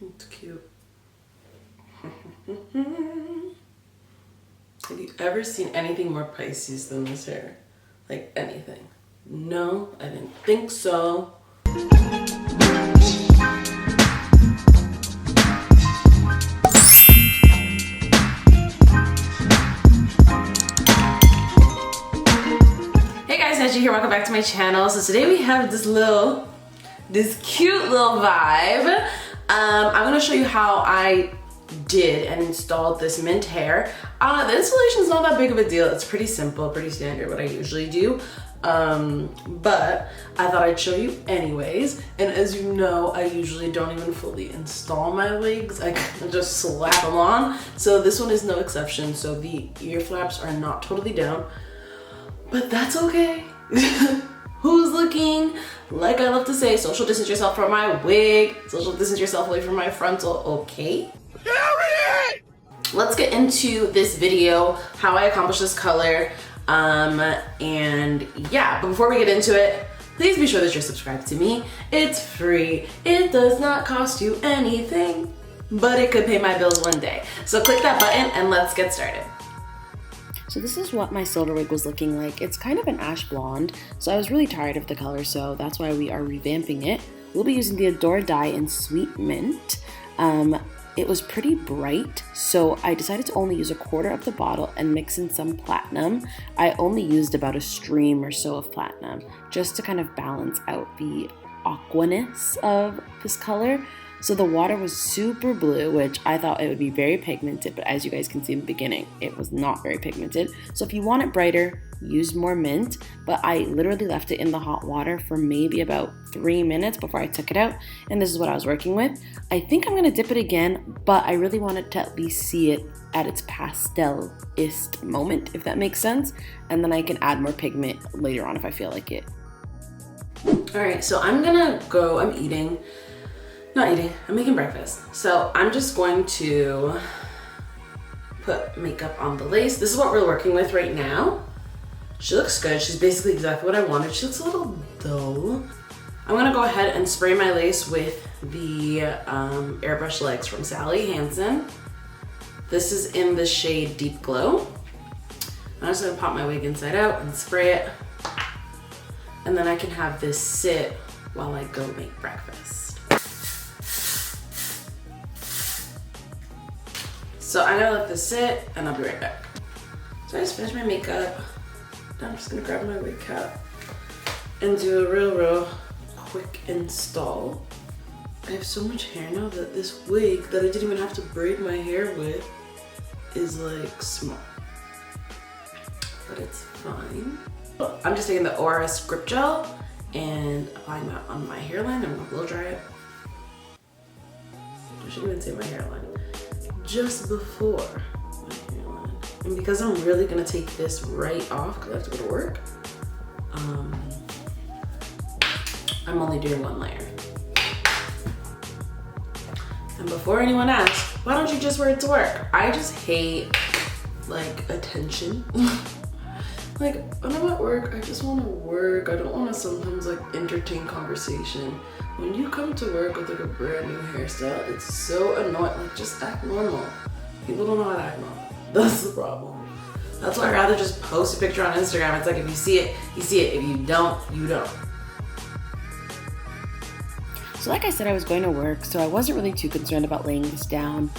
It's cute. Have you ever seen anything more Pisces than this hair? Like anything? No, I didn't think so. Hey guys, Najee here. Welcome back to my channel. So today we have this cute little vibe. I'm gonna show you how I did and installed this mint hair. The installation is not that big of a deal. It's pretty simple, pretty standard, what I usually do. But I thought I'd show you anyways. And as you know, I usually don't even fully install my wigs. I kind of just slap them on. So this one is no exception. So the ear flaps are not totally down, but that's okay. Who's looking? Like I love to say, social distance yourself from my wig, social distance yourself away from my frontal, okay? Let's get into this video, how I accomplished this color, and yeah, but before we get into it, please be sure that you're subscribed to me. It's free, it does not cost you anything, but it could pay my bills one day. So click that button and let's get started. So this is what my silver wig was looking like. It's kind of an ash blonde, so I was really tired of the color, so that's why we are revamping it. We'll be using the Adore dye in Sweet Mint. It was pretty bright, so I decided to only use 1/4 of the bottle and mix in some platinum. I only used about a stream or so of platinum, just to kind of balance out the aquaness of this color. So the water was super blue, which I thought it would be very pigmented, but as you guys can see in the beginning, it was not very pigmented. So if you want it brighter, use more mint, but I literally left it in the hot water for maybe about 3 minutes before I took it out, and this is what I was working with. I think I'm gonna dip it again, but I really wanted to at least see it at its pastel-ist moment, if that makes sense, and then I can add more pigment later on if I feel like it. All right, so I'm gonna go, I'm making breakfast. So I'm just going to put makeup on the lace. This is what we're working with right now. She looks good. She's basically exactly what I wanted. She looks a little dull. I'm gonna go ahead and spray my lace with the airbrush legs from Hansen. This is in the shade Deep Glow. I'm just gonna pop my wig inside out and spray it. And then I can have this sit while I go make breakfast. So I'm gonna let this sit and I'll be right back. So I just finished my makeup. Now I'm just gonna grab my wig cap and do a real quick install. I have so much hair now that this wig that I didn't even have to braid my hair with is like small, but it's fine. I'm just taking the ORS Grip Gel and applying that on my hairline. I'm gonna blow dry it. I shouldn't even say my hairline. Just before my hairline. And because I'm really gonna take this right off because I have to go to work, I'm only doing 1 layer. And before anyone asks, why don't you just wear it to work? I just hate like attention. Like when I'm at work, I just wanna work. I don't wanna sometimes like entertain conversation. When you come to work with like a brand new hairstyle, it's so annoying. Like just act normal. People don't know how to act normal. That's the problem. That's why I'd rather just post a picture on Instagram. It's like if you see it, you see it. If you don't, you don't. So like I said, I was going to work, so I wasn't really too concerned about laying this down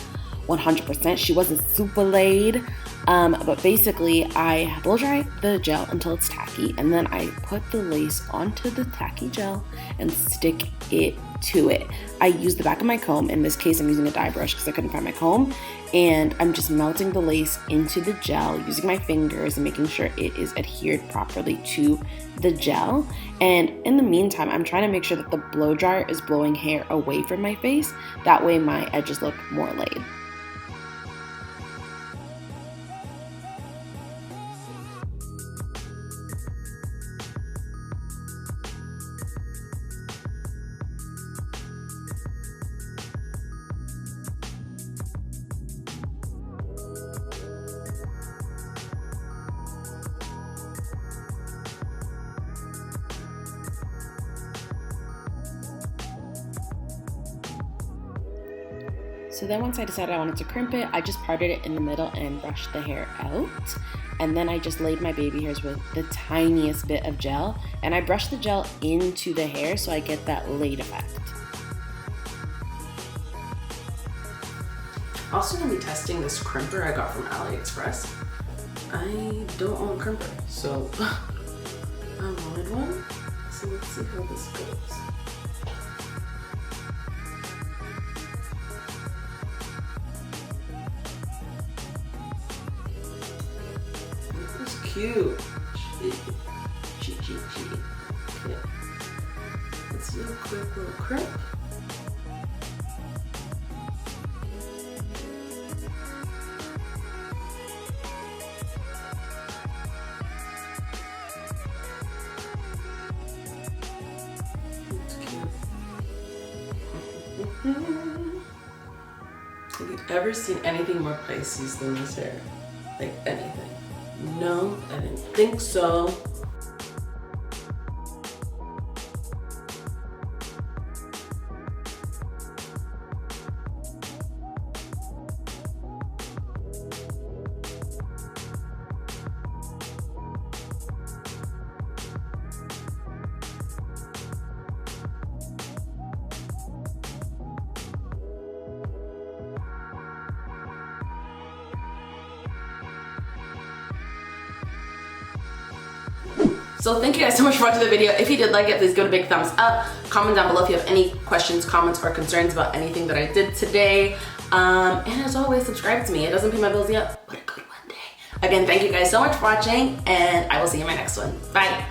100%. She wasn't super laid. But basically I blow dry the gel until it's tacky, and then I put the lace onto the tacky gel and stick it to it. I use the back of my comb. In this case, I'm using a dye brush because I couldn't find my comb, and I'm just melting the lace into the gel using my fingers and making sure it is adhered properly to the gel. And in the meantime, I'm trying to make sure that the blow dryer is blowing hair away from my face. That way my edges look more laid. So then once I decided I wanted to crimp it, I just parted it in the middle and brushed the hair out. And then I just laid my baby hairs with the tiniest bit of gel, and I brushed the gel into the hair so I get that laid effect. Also gonna be testing this crimper I got from AliExpress. I don't own Crimper, so I wanted one. So let's see how this goes. This is cute. Cheat. Okay. Let's do a quick little crimp. Have you ever seen anything more Pisces than this hair? Like anything? No, I didn't think so. So thank you guys so much for watching the video. If you did like it, please give it a big thumbs up. Comment down below if you have any questions, comments, or concerns about anything that I did today. And as always, subscribe to me. It doesn't pay my bills yet, but it could one day. Again, thank you guys so much for watching, and I will see you in my next one. Bye.